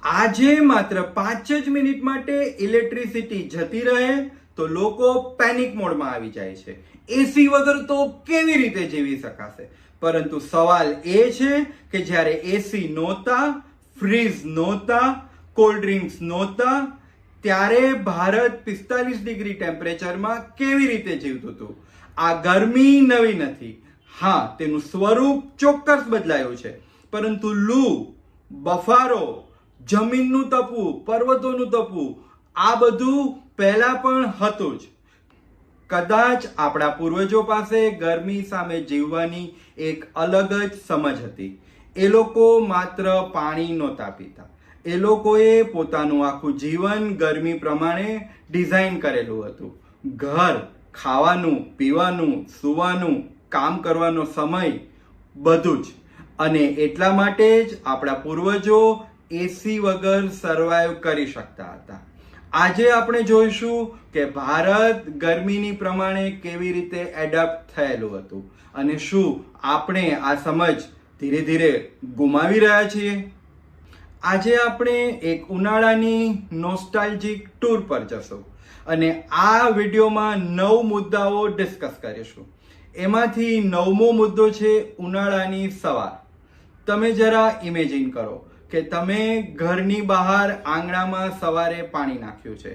આજે માત્ર 5 જ મિનિટ માટે ઇલેક્ટ્રિસિટી જતી રહે તો લોકો પેનિક મોડમાં આવી જાય છે. એસી વગર તો કેવી રીતે જીવી શકાશે? પરંતુ સવાલ એ છે કે જ્યારે એસી નહોતા, ફ્રીજ નહોતા, કોલ્ડ ડ્રિંક્સ નહોતા, ત્યારે ભારત 45 ડિગ્રી ટેમ્પરેચરમાં કેવી રીતે જીવતું હતું? આ ગરમી નવી નથી. હા, તેનું સ્વરૂપ ચોક્કસ બદલાયું છે, પરંતુ લૂ, બફારો, જમીનનું તપવું, પર્વતોનું તપવું, આ બધું પહેલા પણ હતું જ. કદાચ આપણા પૂર્વજો પાસે ગરમી સામે જીવવાની એક અલગ જ સમજ હતી. એ લોકો માત્ર પાણી નહોતા પીતા, એ લોકોએ પોતાનું આખું જીવન ગરમી પ્રમાણે ડિઝાઇન કરેલું હતું. ઘર, ખાવાનું, પીવાનું, સૂવાનું, કામ કરવાનો સમય, બધું જ. અને એટલા માટે જ આપણા પૂર્વજો એસી વગર સર્વાઈવ કરી શકતા હતા. આજે આપણે જોઈશું કે ભારત ગરમીની પ્રમાણે કેવી રીતે એડપ્ટ થયેલું હતું અને શું આપણે આ સમજ ધીરે ધીરે ગુમાવી રહ્યા છીએ. આજે આપણે એક ઉનાળાની નોસ્ટાલ્જિક ટૂર પર જશું અને આ વિડીયોમાં 9 મુદ્દાઓ ડિસ્કસ કરીશું. એમાંથી 9મો મુદ્દો છે ઉનાળાની સવાર. તમે જરા ઇમેજિન કરો કે તમે ઘરની બહાર આંગણામાં સવારે પાણી નાખ્યું છે,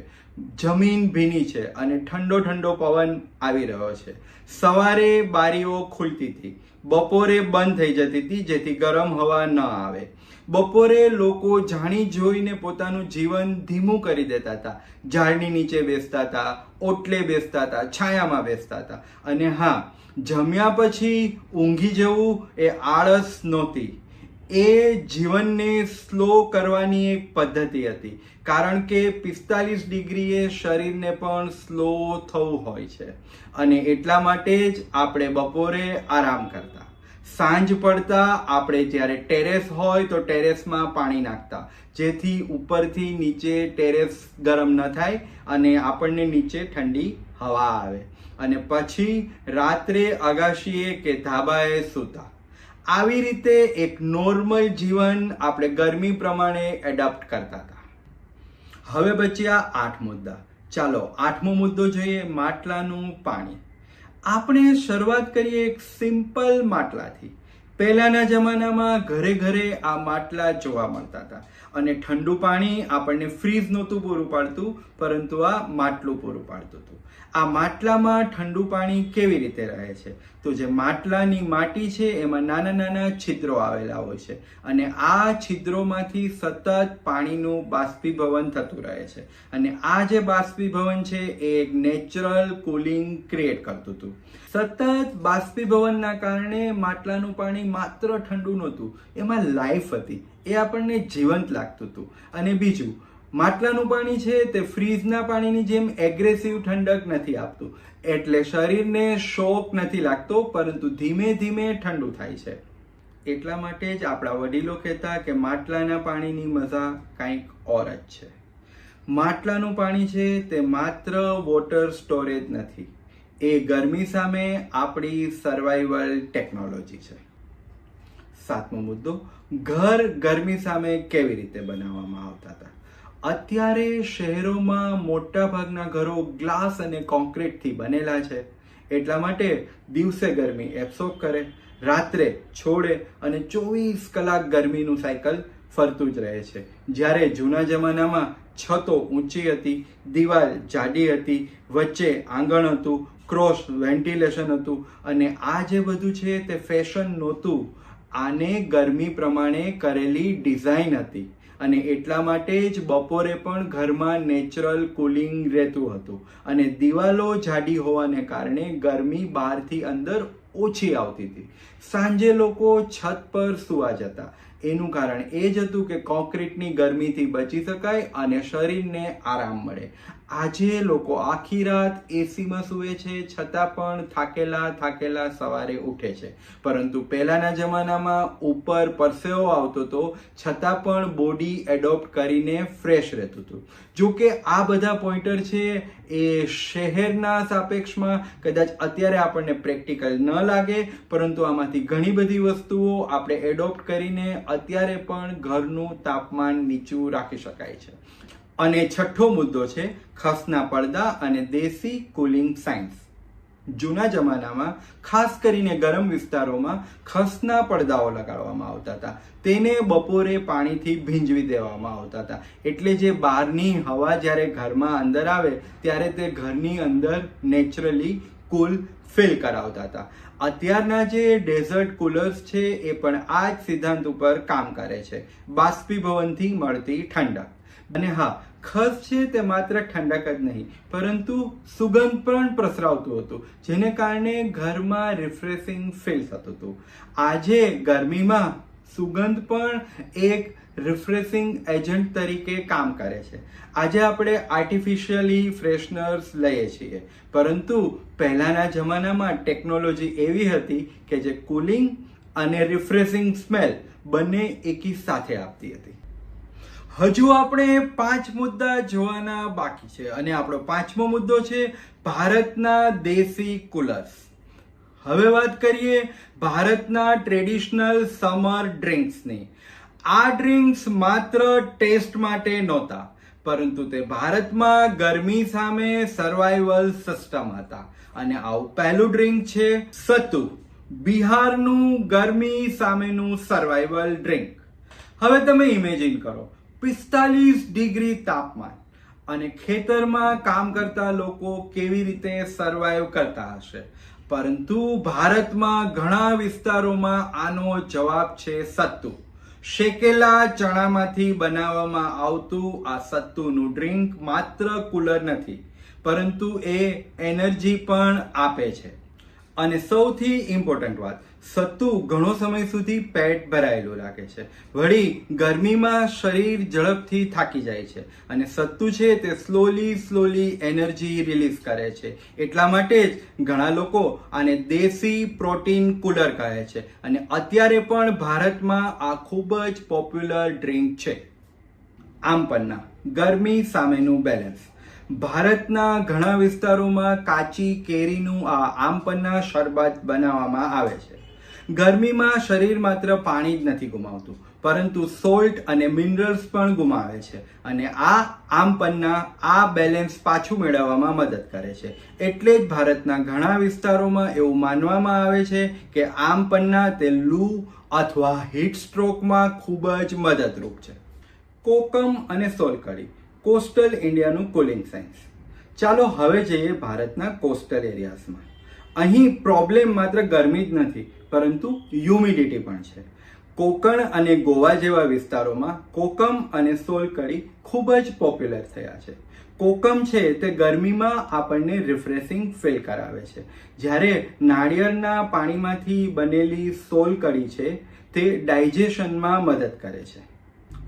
જમીન ભીની છે અને ઠંડો ઠંડો પવન આવી રહ્યો છે. સવારે બારીઓ ખુલતી હતી, બપોરે બંધ થઈ જતી હતી જેથી ગરમ હવા ન આવે. બપોરે લોકો જાણી જોઈને પોતાનું જીવન ધીમું કરી દેતા હતા. ઝાડની નીચે બેસતા હતા, ઓટલે બેસતા હતા, છાયામાં બેસતા હતા. અને હા, જમ્યા પછી ઊંઘી જવું એ આળસ નહોતી, એ જીવનને સ્લો કરવાની એક પદ્ધતિ હતી. કારણ કે 45 ડિગ્રીએ શરીરને પણ સ્લો થવું હોય છે અને એટલા માટે જ આપણે બપોરે આરામ કરતા. સાંજ પડતા આપણે જ્યારે ટેરેસ હોય તો ટેરેસમાં પાણી નાખતા જેથી ઉપરથી નીચે ટેરેસ ગરમ ન થાય અને આપણને નીચે ઠંડી હવા આવે. અને પછી રાત્રે અગાશીએ કે ધાબાએ સૂતા. આવી રીતે એક નોર્મલ જીવન આપણે ગરમી પ્રમાણે એડપ્ટ કરતા હતા. હવે બચ્યા 8 મુદ્દા. ચાલો 8મો મુદ્દો જોઈએ, માટલાનું પાણી. આપણે શરૂઆત કરીએ એક સિમ્પલ માટલાથી. પહેલાના જમાનામાં ઘરે ઘરે આ માટલા જોવા મળતા હતા અને ઠંડુ પાણી આપણને ફ્રીજ નહોતું પૂરું પાડતું, પરંતુ આ માટલું પૂરું પાડતું હતું. આ માટલામાં ઠંડુ પાણી કેવી રીતે રહે છે? તો જે માટલાની માટી છે એમાં નાના નાના છિદ્રો આવેલા હોય છે અને આ છિદ્રોમાંથી સતત પાણીનું બાષ્પીભવન થતું રહે છે અને આ જે બાષ્પીભવન છે એ એક નેચરલ કુલિંગ ક્રિએટ કરતું હતું. સતત બાષ્પીભવનના કારણે માટલાનું પાણી માત્ર ઠંડુ નહોતું, એમાં લાઈફ હતી, એ આપણને જીવંત લાગતું હતું. અને બીજું, માટલાનું પાણી છે તે ફ્રીજના પાણીની જેમ એગ્રેસિવ ઠંડક નથી આપતું, એટલે શરીરને શોક નથી લાગતો, પરંતુ ધીમે ધીમે ઠંડુ થાય છે. એટલા માટે જ આપણા વડીલો કહેતા કે માટલાના પાણીની મજા કંઈક ઓર જ છે. માટલાનું પાણી છે તે માત્ર વોટર સ્ટોરેજ નથી, એ ગરમી સામે આપણી સર્વાઈવલ ટેકનોલોજી છે. 7મો મુદ્દો, ઘર ગરમી સામે કેવી રીતે બનાવવામાં આવતા હતા. અત્યારે શહેરોમાં મોટા ભાગના ઘરો ગ્લાસ અને કોન્ક્રીટથી બનેલા છે, એટલા માટે દિવસે ગરમી એબ્સોર્બ કરે, રાત્રે છોડે અને 24 કલાક ગરમીનું સાયકલ ફરતું જ રહે છે. જ્યારે જૂના જમાનામાં છતો ઊંચી હતી, દિવાલ જાડી હતી, વચ્ચે આંગણ હતું, ક્રોસ વેન્ટિલેશન હતું અને આ જે બધું છે તે ફેશન નહોતું, આને ગરમી પ્રમાણે કરેલી ડિઝાઇન હતી. અને એટલા માટે જ બપોરે પણ ઘરમાં નેચરલ કુલિંગ રહેતું હતું અને દિવાલો જાડી હોવાને કારણે ગરમી બહારથી અંદર ઓછી આવતી હતી. સાંજે લોકો છત પર સૂવા જતા, એનું કારણ એ જ હતું કે કોન્ક્રીટની ગરમીથી બચી શકાય અને શરીરને આરામ મળે. આજે લોકો આખી રાત એસીમાં સૂવે છે, છતાં પણ થાકેલા સવારે ઉઠે છે. પરંતુ પહેલાના જમાનામાં ઉપર પરસેવો આવતો હતો, છતાં પણ બોડી એડોપ્ટ કરીને ફ્રેશ રહેતું હતું. જો કે આ બધા પોઈન્ટર છે એ શહેરના સાપેક્ષમાં કદાચ અત્યારે આપણને પ્રેક્ટિકલ ન લાગે, પરંતુ આમાંથી ઘણી બધી વસ્તુઓ આપણે એડોપ્ટ કરીને અત્યારે પણ ઘરનું તાપમાન નીચું રાખી શકાય છે. અને છઠ્ઠો મુદ્દો છે ખસના પડદા અને દેશી કુલિંગ સાયન્સ. જૂના જમાનામાં ખાસ કરીને ગરમ વિસ્તારોમાં ખસના પડદાઓ લગાડવામાં આવતા હતા. તેને બપોરે પાણીથી ભીંજવી દેવામાં આવતા હતા, એટલે જે બહારની હવા જ્યારે ઘરમાં અંદર આવે ત્યારે તે ઘરની અંદર નેચરલી કુલ ફીલ કરાવતા હતા. અત્યારના જે ડેઝર્ટ કુલર્સ છે એ પણ આ જ સિદ્ધાંત ઉપર કામ કરે છે, બાષ્પીભવનથી મળતી ઠંડક. અને હા, ખસ છે તે માત્ર ઠંડક જ નહીં, પરંતુ સુગંધ પણ પ્રસરાવતું હતું, જેને કારણે ઘરમાં રિફ્રેશિંગ ફીલ થતું હતું. આજે ગરમીમાં સુગંધ પણ એક રિફ્રેશિંગ એજન્ટ તરીકે કામ કરે છે. આજે આપણે આર્ટિફિશિયલી ફ્રેશનર્સ લઈએ છીએ, પરંતુ પહેલાના જમાનામાં ટેકનોલોજી એવી હતી કે જે કુલિંગ અને રિફ્રેશિંગ સ્મેલ બંને એકી સાથે આપતી હતી. હજુ આપણે 5 મુદ્દા જોવાના બાકી છે, અને આપણો 5મો મુદ્દો છે ભારતના દેશી કુલર્સ. હવે વાત કરીએ ભારતના ટ્રેડિશનલ સમર ડ્રિંક્સની. આ ડ્રિંક્સ માત્ર ટેસ્ટ માટે નહોતા, પરંતુ તે ભારતમાં ગરમી સામે સર્વાઈવલ સિસ્ટમ હતા. અને આવું પહેલું ડ્રિંક છે સત્તુ, બિહારનું ગરમી સામેનું સર્વાઈવલ ડ્રિંક. હવે તમે ઇમેજિન કરો, 45 ડિગ્રી તાપમાન અને ખેતરમાં કામ કરતા લોકો કેવી રીતે સર્વાઈવ કરતા હશે. પરંતુ ભારતમાં ઘણા વિસ્તારોમાં આનો જવાબ છે સત્તુ. શેકેલા ચણામાંથી બનાવવામાં આવતું આ સત્તુનું ડ્રિંક માત્ર કુલર નથી, પરંતુ એ એનર્જી પણ આપે છે. અને સૌથી ઇમ્પોર્ટન્ટ વાત, સત્તુ ઘણો સમય સુધી પેટ ભરાયેલું રાખે છે. વળી ગરમીમાં શરીર ઝડપથી થાકી જાય છે, અને સત્તુ છે તે સ્લોલી એનર્જી રિલીઝ કરે છે. એટલા માટે જ ઘણા લોકો આને દેશી પ્રોટીન કુલર કહે છે, અને અત્યારે પણ ભારતમાં આ ખૂબ જ પોપ્યુલર ડ્રિંક છે. આમપન્ના, ગરમી સામેનું બેલેન્સ. ભારતના ઘણા વિસ્તારોમાં કાચી કેરીનું આ આમપન્ના શરબત બનાવવામાં આવે છે. ગરમીમાં શરીર માત્ર પાણી જ નથી ગુમાવતું, પરંતુ સોલ્ટ અને મિનરલ્સ પણ ગુમાવે છે. અને આ આમપન્ના આ બેલેન્સ પાછું મેળવવામાં મદદ કરે છે. એટલે જ ભારતના ઘણા વિસ્તારોમાં એવું માનવામાં આવે છે કે આમપન્ના તે લૂ અથવા હીટ સ્ટ્રોકમાં ખૂબ જ મદદરૂપ છે. કોકમ અને સોલકડી, કોસ્ટલ ઇન્ડિયાનું કુલિંગ સાયન્સ. ચાલો હવે જઈએ ભારતના કોસ્ટલ એરિયાઝમાં. અહીં પ્રોબ્લેમ માત્ર ગરમી જ નથી, પરંતુ હ્યુમિડિટી પણ છે. કોકણ અને ગોવા જેવા વિસ્તારોમાં કોકમ અને સોલકડી ખૂબ જ પોપ્યુલર થયા છે. કોકમ છે તે ગરમીમાં આપણને રિફ્રેશિંગ ફીલ કરાવે છે, જ્યારે નાળિયેરના પાણીમાંથી બનેલી સોલકડી છે તે ડાયજેશનમાં મદદ કરે છે.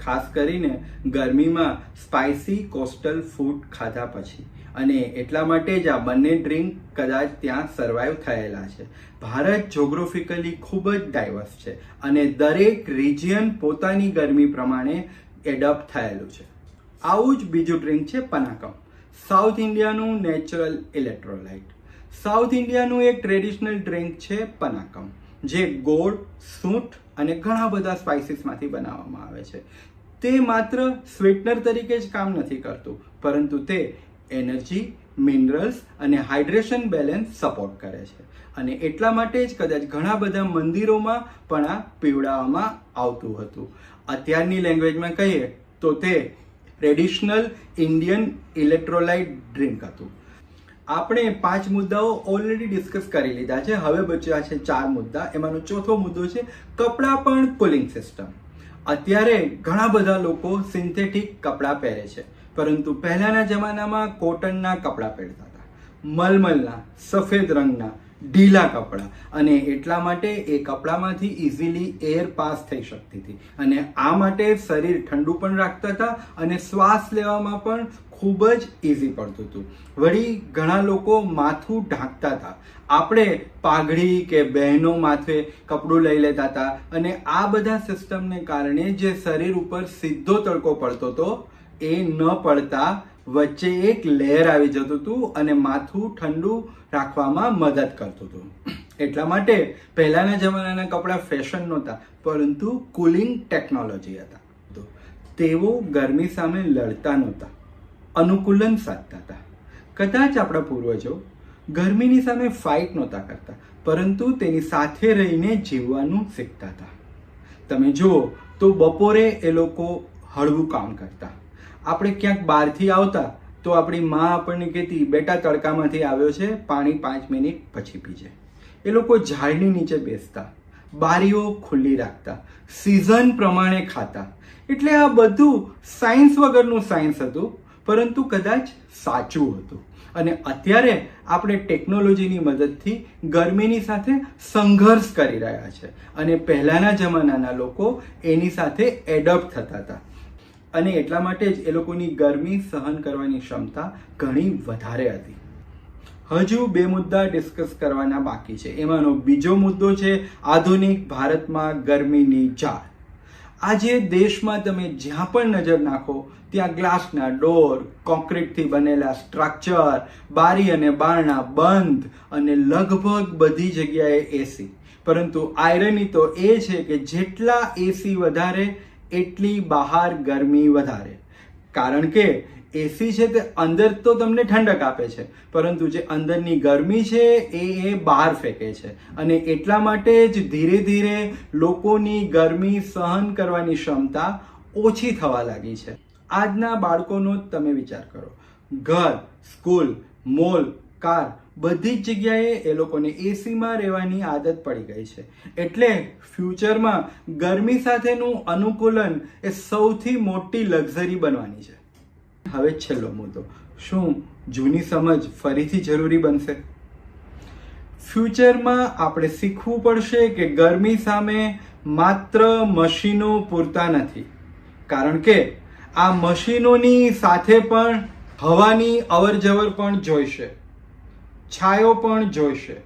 ખાસ કરીને ગરમીમાં સ્પાઇસી કોસ્ટલ ફૂડ ખાધા પછી. અને એટલા માટે જ આ બંને ડ્રિંક કદાચ ત્યાં સર્વાઈવ થયેલા છે. ભારત જોગ્રાફિકલી ખૂબ જ ડાયવર્સ છે, અને દરેક રિજિયન પોતાની ગરમી પ્રમાણે એડપ્ટ થયેલું છે. આવું જ બીજું ડ્રિંક છે પનાકમ, સાઉથ ઇન્ડિયાનું નેચરલ ઇલેક્ટ્રોલાઇટ. સાઉથ ઇન્ડિયાનું એક ટ્રેડિશનલ ડ્રિંક છે પનાકમ, જે ગોળ, સૂંઠ અને ઘણા બધા સ્પાઇસીસમાંથી બનાવવામાં આવે છે. તે માત્ર સ્વીટનર તરીકે જ કામ નથી કરતું, પરંતુ તે એનર્જી, મિનરલ્સ અને હાઇડ્રેશન બેલેન્સ સપોર્ટ કરે છે. અને એટલા માટે જ કદાચ ઘણા બધા મંદિરોમાં પણ આ પીવડાવવામાં આવતું હતું. અત્યારની લેંગ્વેજમાં કહીએ તો તે ટ્રેડિશનલ ઇન્ડિયન ઇલેક્ટ્રોલાઇટ ડ્રિંક હતું. આપણે 5 મુદ્દાઓ ઓલરેડી ડિસ્કસ કરી લીધા છે. હવે બચ્યા છે 4 મુદ્દા. એમાંનો ચોથો મુદ્દો છે કપડાં પણ કુલિંગ સિસ્ટમ. અત્યારે ઘણા બધા લોકો સિન્થેટિક કપડાં પહેરે છે, પરંતુ પહેલાના જમાનામાં કોટનના કપડાં પહેરતા હતા. મલમલના, સફેદ રંગના, ઢીલા કપડાં, અને એટલા માટે એ કપડામાંથી ઇઝીલી એર પાસ થઈ શકતી હતી, અને આ માટે શરીર ઠંડુ પણ રાખતા હતા અને શ્વાસ લેવામાં પણ ખૂબ જ ઇઝી પડતું હતું. વળી ઘણા લોકો માથું ઢાંકતા હતા. આપણે પાઘડી કે બહેનો માથે કપડું લઈ લેતા હતા, અને આ બધા સિસ્ટમને કારણે જે શરીર ઉપર સીધો તડકો પડતો હતો એ ન પડતા વચ્ચે એક લેયર આવી જતું હતું અને માથું ઠંડુ રાખવામાં મદદ કરતું હતું. એટલા માટે પહેલાના જમાનાના કપડાં ફેશન નહોતા, પરંતુ કુલિંગ ટેકનોલોજી હતા. તેઓ ગરમી સામે લડતા નહોતા, અનુકૂલન સાધતા હતા. કદાચ આપણા પૂર્વજો ગરમીની સામે ફાઇટ નહોતા કરતા, પરંતુ તેની સાથે રહીને જીવવાનું શીખતા હતા. તમે જુઓ તો બપોરે એ લોકો હળવું કામ કરતા. આપણે ક્યાંક બહારથી આવતા તો આપણી માં આપણને કહેતી, બેટા તડકામાંથી આવ્યો છે, પાણી 5 મિનિટ પછી પીજે. એ લોકો ઝાડની નીચે બેસતા, બારીઓ ખુલ્લી રાખતા, સિઝન પ્રમાણે ખાતા. એટલે આ બધું સાયન્સ વગરનું સાયન્સ હતું, પરંતુ કદાચ સાચું હતું. અને અત્યારે આપણે ટેકનોલોજીની મદદથી ગરમીની સાથે સંઘર્ષ કરી રહ્યા છે, અને પહેલાના જમાનાના લોકો એની સાથે એડપ્ટ થતા હતા, અને એટલા માટે જ એ લોકોની ગરમી સહન કરવાની ક્ષમતા ઘણી વધારે હતી. હજુ 2 મુદ્દા ડિસ્કસ કરવાના બાકી છે. એમાંનો બીજો મુદ્દો છે આધુનિક ભારતમાં ગરમીની ઝાળ. આજે દેશમાં તમે જ્યાં પણ નજર નાખો ત્યાં ગ્લાસના ડોર, કોન્ક્રીટથી બનેલા સ્ટ્રક્ચર, બારી અને બારણા બંધ, અને લગભગ બધી જગ્યાએ એસી. પરંતુ આયરની તો એ છે કે જેટલા એસી વધારે એટલી બહાર ગરમી વધારે. કારણ કે એસી છે તે અંદર તો તમને ઠંડક આપે છે, પરંતુ જે અંદરની ગરમી છે એ બહાર ફેંકે છે, અને એટલા માટે જ ધીરે ધીરે લોકોની ગરમી સહન કરવાની ક્ષમતા ઓછી થવા લાગી છે. આજના બાળકોનો જ તમે વિચાર કરો. ઘર, સ્કૂલ, મોલ, કાર, બધી જ જગ્યાએ એ લોકોને એસીમાં રહેવાની આદત પડી ગઈ છે. એટલે ફ્યુચરમાં ગરમી સાથેનું અનુકૂલન એ સૌથી મોટી લક્ઝરી બનવાની છે. હવે છેલ્લો મુદ્દો, શું જૂની સમજ ફરીથી જરૂરી બનશે? ફ્યુચરમાં આપણે શીખવું પડશે કે ગરમી સામે માત્ર મશીનો પૂરતા નથી, કારણ કે આ મશીનોની સાથે પણ હવાની અવરજવર પણ જોઈશે, છાયો પણ જોઈશે,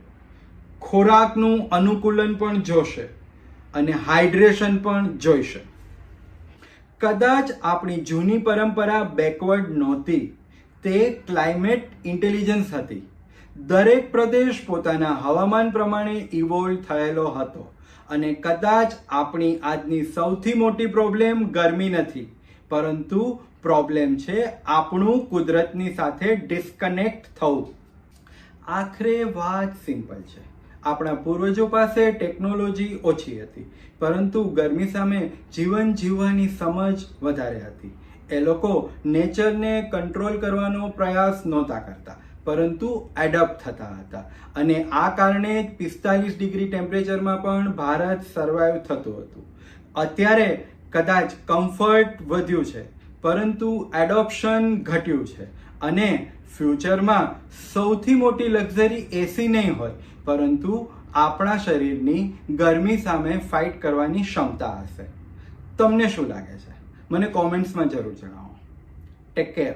ખોરાકનું અનુકૂલન પણ જોશે, અને હાઇડ્રેશન પણ જોઈશે. કદાચ આપણી જૂની પરંપરા બેકવર્ડ નહોતી, તે ક્લાઇમેટ ઇન્ટેલિજન્સ હતી. દરેક પ્રદેશ પોતાના હવામાન પ્રમાણે ઇવોલ્વ થયેલો હતો, અને કદાચ આપણી આજની સૌથી મોટી પ્રોબ્લેમ ગરમી નથી, પરંતુ પ્રોબ્લેમ છે આપણું કુદરતની સાથે ડિસ્કનેક્ટ થવું. આખરે વાત સિમ્પલ છે. આપણા પૂર્વજો પાસે ટેકનોલોજી ઓછી હતી, પરંતુ ગરમી સામે જીવન જીવવાની સમજ વધારે હતી. એ લોકો નેચરને કંટ્રોલ કરવાનો પ્રયાસ નહોતા કરતા, પરંતુ એડપ્ટ થતા હતા, અને આ કારણે 45 ડિગ્રી ટેમ્પરેચરમાં પણ ભારત સર્વાઈવ થતું હતું. અત્યારે કદાચ કમ્ફર્ટ વધ્યું છે, પરંતુ એડોપ્શન ઘટ્યું છે, અને ફ્યુચરમાં સૌથી મોટી લક્ઝરી એસી નહીં હોય, પરંતુ આપણા શરીરની ગરમી સામે ફાઇટ કરવાની ક્ષમતા હશે. તમને શું લાગે છે? મને કોમેન્ટ્સમાં જરૂર જણાવો. Take care.